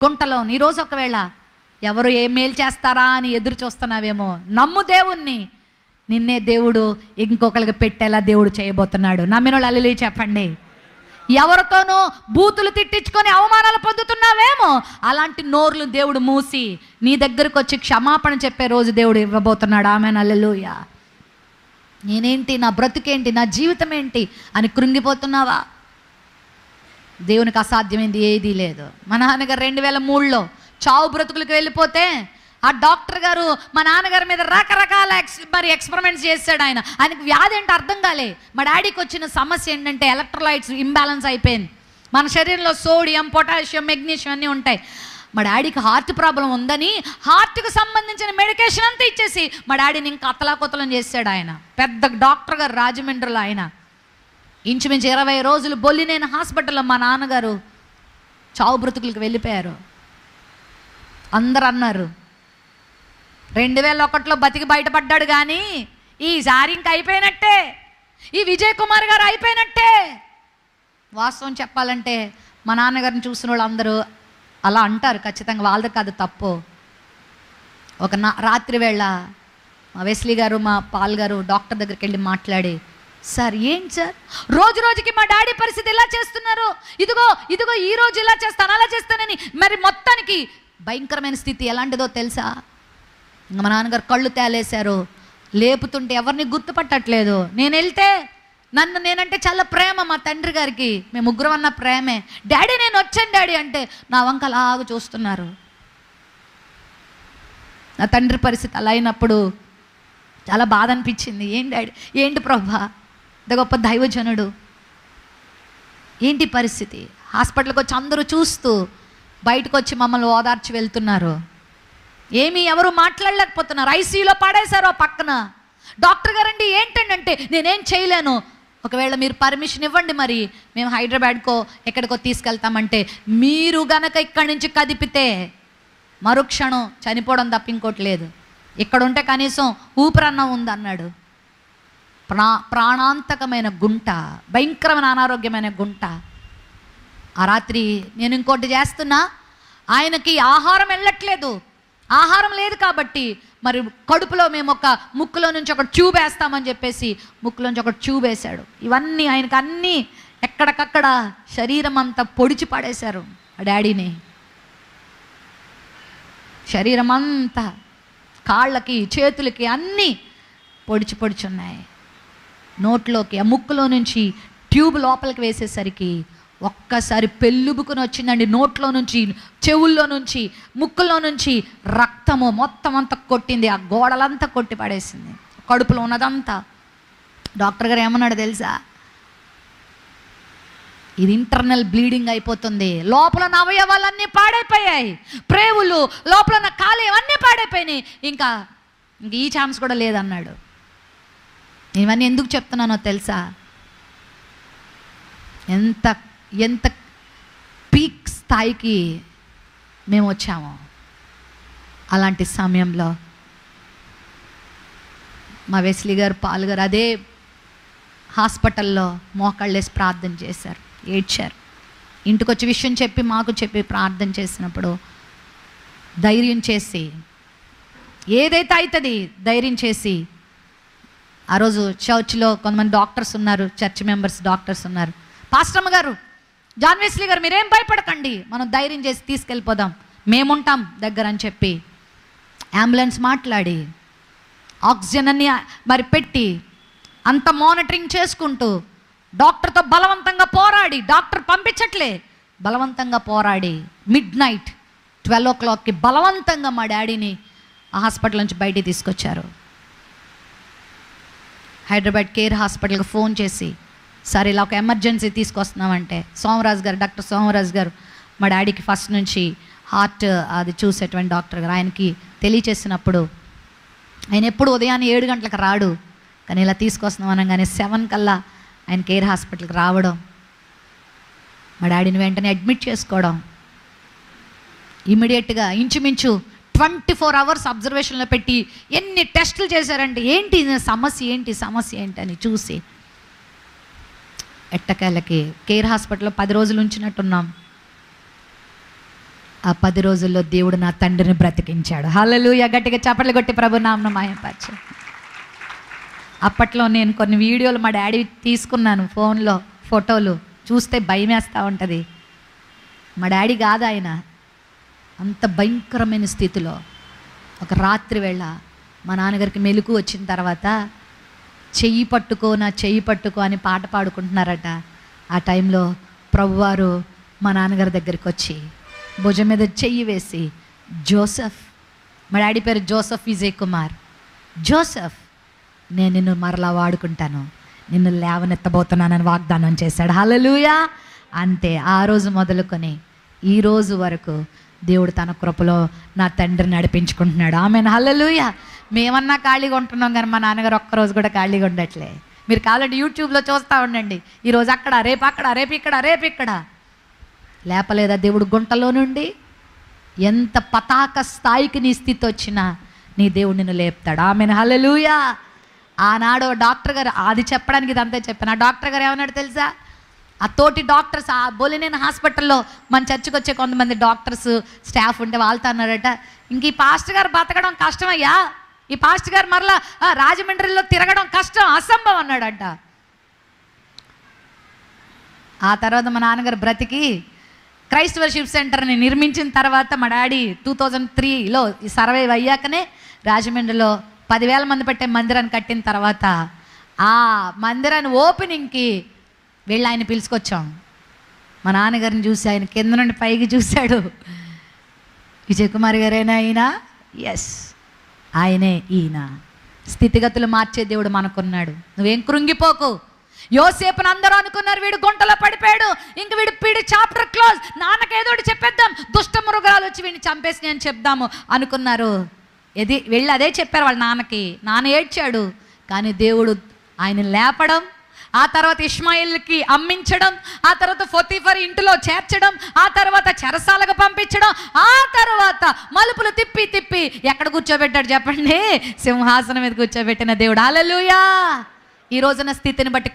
గుంటలో. ఈరోజు ఒకవేళ ఎవరు ఏం మేలు చేస్తారా అని ఎదురు చూస్తున్నావేమో, నమ్ము దేవుణ్ణి. నిన్నే దేవుడు ఇంకొకరికి పెట్టేలా దేవుడు చేయబోతున్నాడు. నమ్మిన వాళ్ళు హల్లెలూయా చెప్పండి. ఎవరితోనూ బూతులు తిట్టించుకొని అవమానాలు పొందుతున్నావేమో, అలాంటి నోర్లు దేవుడు మూసి నీ దగ్గరకు వచ్చి క్షమాపణ చెప్పే రోజు దేవుడు ఇవ్వబోతున్నాడు. ఆమేన్, హల్లెలూయా. నేనేంటి, నా బ్రతుకేంటి, నా జీవితం ఏంటి అని కృంగిపోతున్నావా? దేవునికి అసాధ్యమైంది ఏదీ లేదు. మా నాన్నగారు 2003లో చావు బ్రతుకులకు వెళ్ళిపోతే ఆ డాక్టర్ గారు మా నాన్నగారి మీద రకరకాల ఎక్స్పెరిమెంట్స్ చేశాడు. ఆయనకు వ్యాధి ఏంటో అర్థం కాలే. మా డాడీకి వచ్చిన సమస్య ఏంటంటే ఎలక్ట్రోలైట్స్ ఇంబ్యాలెన్స్ అయిపోయింది. మన శరీరంలో సోడియం, పొటాషియం, మెగ్నీషియం అన్నీ ఉంటాయి. మా డాడీకి హార్ట్ ప్రాబ్లం ఉందని హార్ట్కి సంబంధించిన మెడికేషన్ అంతా ఇచ్చేసి మా డాడీని ఇంకా అతలాకుతలం చేశాడు. ఆయన పెద్ద డాక్టర్ గారు రాజమండ్రిలో. ఆయన ఇంచుమించు 20 రోజులు బొల్లినేని హాస్పిటల్లో మా నాన్నగారు చావు బ్రతుకులకు వెళ్ళిపోయారు. అందరు అన్నారు 2001లో బతికి బయటపడ్డాడు, కానీ ఈసారి ఇంక అయిపోయినట్టే, ఈ విజయ్ కుమార్ గారు అయిపోయినట్టే. వాస్తవం చెప్పాలంటే మా నాన్నగారిని చూసిన వాళ్ళు అందరూ అలా అంటారు. ఖచ్చితంగా వాళ్ళది కాదు తప్పు. ఒక రాత్రి వేళ మా వెస్లీ గారు, మా పాల్ గారు డాక్టర్ దగ్గరికి వెళ్ళి మాట్లాడి, సార్ ఏంటి సార్ రోజు రోజుకి మా డాడీ పరిస్థితి ఇలా చేస్తున్నారు, ఇదిగో ఇదిగో ఈ రోజు ఇలా చేస్తాను అలా చేస్తానని, మరి మొత్తానికి భయంకరమైన స్థితి ఎలాంటిదో తెలుసా? ఇంకా మా నాన్నగారు కళ్ళు తేలేశారు. లేపుతుంటే ఎవరిని గుర్తుపట్టట్లేదు. నేను వెళ్తే నేనంటే చాలా ప్రేమ మా తండ్రి గారికి, మేము ముగ్గురం అన్న ప్రేమే. డాడీ నేను వచ్చాను డాడీ అంటే నా వంక అలాగ చూస్తున్నారు. నా తండ్రి పరిస్థితి అలా అయినప్పుడు చాలా బాధ అనిపించింది. ఏంటి డాడీ, ఏంటి ప్రభా, ఇంత గొప్ప దైవజనుడు, ఏంటి పరిస్థితి? హాస్పిటల్కి వచ్చి అందరూ చూస్తూ బయటకు వచ్చి మమ్మల్ని ఓదార్చి వెళ్తున్నారు. ఏమీ ఎవరు మాట్లాడలేకపోతున్నారు. ఐసీయూలో పడేశారు పక్కన. డాక్టర్ గారండి ఏంటండి అంటే, నేనేం చేయలేను, ఒకవేళ మీరు పర్మిషన్ ఇవ్వండి, మరి మేము హైదరాబాద్కో ఎక్కడికో తీసుకెళ్తామంటే, మీరు గనక ఇక్కడి నుంచి కదిపితే మరుక్షణం చనిపోవడం తప్ప ఇంకోటి లేదు, ఇక్కడ ఉంటే కనీసం ఊపిరన్నా ఉందన్నాడు. ప్రాణాంతకమైన గుంట, భయంకరమైన అనారోగ్యమైన గుంట. ఆ రాత్రి నేను ఇంకోటి చేస్తున్నా, ఆయనకి ఆహారం వెళ్ళట్లేదు, ఆహారం లేదు కాబట్టి మరి కడుపులో మేము ఒక ముక్కులో నుంచి ఒక ట్యూబ్ వేస్తామని చెప్పేసి ముక్కులోంచి ఒక ట్యూబ్ వేశాడు. ఇవన్నీ ఆయనకు అన్నీ ఎక్కడికక్కడ శరీరం అంతా పొడిచి పడేశారు. ఆ డాడీని శరీరం అంతా కాళ్ళకి చేతులకి అన్నీ పొడిచి పొడిచున్నాయి. నోట్లోకి ఆ ముక్కులో నుంచి ట్యూబ్ లోపలికి వేసేసరికి ఒక్కసారి పెళ్ళుబుకుని వచ్చిందండి. నోట్లో నుంచి, చెవుల్లో నుంచి, ముక్కుల్లో నుంచి రక్తము మొత్తం అంతా కొట్టింది. ఆ గోడలంతా కొట్టి పడేసింది, కడుపులో ఉన్నదంతా. డాక్టర్ గారు ఏమన్నాడు తెలుసా? ఇది ఇంటర్నల్ బ్లీడింగ్ అయిపోతుంది, లోపల నా అవయవాలన్నీ పాడైపోయాయి, ప్రేవులు లోపల నా కాలేయం అన్నీ పాడైపోయినాయి, ఇంకా ఈ ఛాన్స్ కూడా లేదన్నాడు. ఇవన్నీ ఎందుకు చెప్తున్నానో తెలుసా? ఎంత పీక్ స్థాయికి మేము వచ్చామో. అలాంటి సమయంలో మా వెస్లీ గారు, పాల్ గారు అదే హాస్పిటల్లో మోకాళ్ళేసి ప్రార్థన చేశారు, ఏడ్చారు. ఇంటికి వచ్చి విషయం చెప్పి మాకు చెప్పి ప్రార్థన చేసినప్పుడు ధైర్యం చేసి, ఏదైతే అవుతుంది ధైర్యం చేసి, ఆ రోజు చర్చ్లో కొంతమంది డాక్టర్స్ ఉన్నారు, చర్చ్ మెంబర్స్ డాక్టర్స్ ఉన్నారు. పాస్టమ్మ గారు, జాన్ వెస్లీ గారు మీరేం భయపడకండి, మనం ధైర్యం చేసి తీసుకెళ్ళిపోదాం, మేముంటాం దగ్గర అని చెప్పి అంబులెన్స్ మాట్లాడి ఆక్సిజన్ అన్ని మరి పెట్టి అంత మానిటరింగ్ చేసుకుంటూ డాక్టర్తో బలవంతంగా పోరాడి, డాక్టర్ పంపించట్లే, బలవంతంగా పోరాడి midnight 12 o'clockకి బలవంతంగా మా డాడీని ఆ హాస్పిటల్ నుంచి బయటికి తీసుకొచ్చారు. హైదరాబాద్ కేర్ హాస్పిటల్కి ఫోన్ చేసి, సార్ ఇలా ఒక ఎమర్జెన్సీ తీసుకొస్తున్నామంటే, సోమరాజు గారు, డాక్టర్ సోమరాజు గారు మా డాడీకి ఫస్ట్ నుంచి హార్ట్ అది చూసేటువంటి డాక్టర్ గారు, ఆయనకి తెలియచేసినప్పుడు ఆయన ఎప్పుడు ఉదయాన్నే 7 గంటలకు రాడు, కానీ ఇలా తీసుకొస్తున్నాం అనగానే 7 కల్లా ఆయన కేర్ హాస్పిటల్కి రావడం, మా డాడీని వెంటనే అడ్మిట్ చేసుకోవడం, ఇమీడియట్గా ఇంచుమించు 24 hours అబ్జర్వేషన్లో పెట్టి ఎన్ని టెస్టులు చేశారంటే, ఏంటి సమస్య ఏంటి అని చూసి ఎట్టకేళ్ళకి కేర్ హాస్పిటల్లో 10 రోజులు ఉంచినట్టున్నాం. ఆ 10 రోజుల్లో దేవుడు నా తండ్రిని బ్రతికించాడు. హల్లెలూయా. గట్టిగా చప్పట్లు కొట్టి ప్రభు నామమున మహిమపరచు. అప్పట్లో నేను కొన్ని వీడియోలు మా డాడీ తీసుకున్నాను ఫోన్లో, ఫోటోలు చూస్తే భయం వేస్తూ ఉంటుంది. మా డాడీ కాదు ఆయన, అంత భయంకరమైన స్థితిలో ఒక రాత్రి వేళ మా నాన్నగారికి మెలకు వచ్చిన తర్వాత చెయ్యి పట్టుకో, నా చెయ్యి పట్టుకో అని పాట పాడుకుంటున్నారట. ఆ టైంలో ప్రభువారు మా నాన్నగారి దగ్గరికి వచ్చి భుజం మీద చెయ్యి వేసి, జోసెఫ్, మా డాడీ పేరు జోసెఫ్ విజయ్ కుమార్, జోసెఫ్ నేను నిన్ను మరలా వాడుకుంటాను, నిన్ను లేవనెత్తబోతున్నానని వాగ్దానం చేశాడు. హల్లెలూయా. అంతే, ఆ రోజు మొదలుకొని ఈ రోజు వరకు దేవుడు తన కృపలో నా తండ్రిని నడిపించుకుంటున్నాడు. ఆమెన్. హల్లెలూయా. మేమన్నా ఖాళీగా ఉంటున్నాం కానీ మా నాన్నగారు ఒక్కరోజు కూడా ఖాళీగా ఉండట్లే. మీరు కావాలంటే యూట్యూబ్లో చూస్తూ ఉండండి. ఈరోజు అక్కడ, రేపు అక్కడ, రేపు ఇక్కడ, రేపు ఇక్కడ. లేపలేదా దేవుడు గుంటలో నుండి? ఎంత పతాక స్థాయికి నీ స్థితి వచ్చినా నీ దేవుడు నిన్ను లేపుతాడు. ఆమెన్. హల్లెలూయా. ఆనాడు డాక్టర్ గారు, అది చెప్పడానికి ఇదంతా చెప్పాను. ఆ డాక్టర్ గారు ఏమన్నాడు తెలుసా? ఆ తోటి డాక్టర్స్, ఆ బోలినేని హాస్పిటల్లో మన చర్చికి వచ్చే కొంతమంది డాక్టర్స్ స్టాఫ్ ఉంటే వాళ్ళతో అన్నారట, ఇంక ఈ పాస్టర్ గారు బతకడం కష్టమయ్యా, ఈ పాస్టర్ గారు మరలా రాజమండ్రిలో తిరగడం కష్టం, అసంభవం అన్నాడంట. ఆ తర్వాత మా నాన్నగారు బ్రతికి క్రైస్ట్ వర్షిప్ సెంటర్ని నిర్మించిన తర్వాత మా డాడీ 2003లో ఈ సర్వైవ్ అయ్యాకనే రాజమండ్రిలో 10,000 మంది పెట్టే మందిరాన్ని కట్టిన తర్వాత ఆ మందిరాన్ని ఓపెనింగ్కి వెళ్ళి ఆయన పిలుచుకొచ్చాం. మా నాన్నగారిని చూసి ఆయన కింద నుండి పైకి చూశాడు. విజయ్ కుమార్ గారేనా ఈయన? ఎస్, ఆయనే ఈయన. స్థితిగతులు మార్చే దేవుడు మనకున్నాడు. నువ్వేం కృంగిపోకు. యోసేపుని అందరూ అనుకున్నారు వీడు గుంటలో పడిపోయాడు, ఇంక వీడి చాప్టర్ క్లోజ్, నాన్నకేదోటి చెప్పేద్దాం, దుష్ట మృగాలు వచ్చి వీడిని చంపేసి అని చెప్దాము అనుకున్నారు. వెళ్ళి అదే చెప్పారు వాళ్ళ నాన్నకి. నాన్న ఏడ్చాడు. కానీ దేవుడు ఆయన లేపడం, ఆ తర్వాత ఇష్మాయిల్కి అమ్మించడం, ఆ తర్వాత పొతీఫర్ ఇంటిలో చేర్చడం, ఆ తర్వాత చెరసాలకు పంపించడం, ఆ తర్వాత మలుపులు తిప్పి తిప్పి ఎక్కడ కూర్చోబెట్టాడు చెప్పండి? సింహాసనం మీద కూర్చోబెట్టిన దేవుడు. హల్లెలూయా. ఈ రోజున స్థితిని బట్టి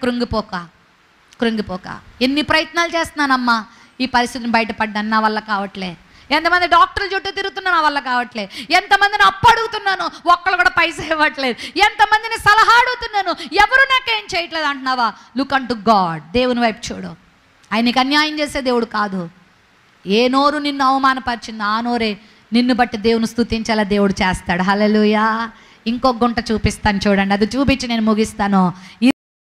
కృంగిపోక ఎన్ని ప్రయత్నాలు చేస్తున్నానమ్మా ఈ పరిస్థితిని బయటపడ్డాను, నా వల్ల కావట్లే. ఎంతమంది డాక్టర్ల చుట్టూ తిరుగుతున్నా, నా వల్ల కావట్లే. ఎంతమందిని అప్పు అడుగుతున్నాను, ఒక్కళ్ళు కూడా పైసా ఇవ్వట్లేదు. ఎంతమందిని సలహా అడుగుతున్నాను, ఎవరు నాకేం చేయట్లేదు అంటున్నావా? Look an to God. దేవుని వైపు చూడు. ఆయనకి అన్యాయం చేసే దేవుడు కాదు. ఏ నోరు నిన్ను అవమానపరిచింది ఆ నోరే నిన్ను బట్టి దేవుని స్తుతించేలా దేవుడు చేస్తాడు. హల్లెలూయా. ఇంకొక గుంట చూపిస్తాను చూడండి, అది చూపించి నేను ముగిస్తాను.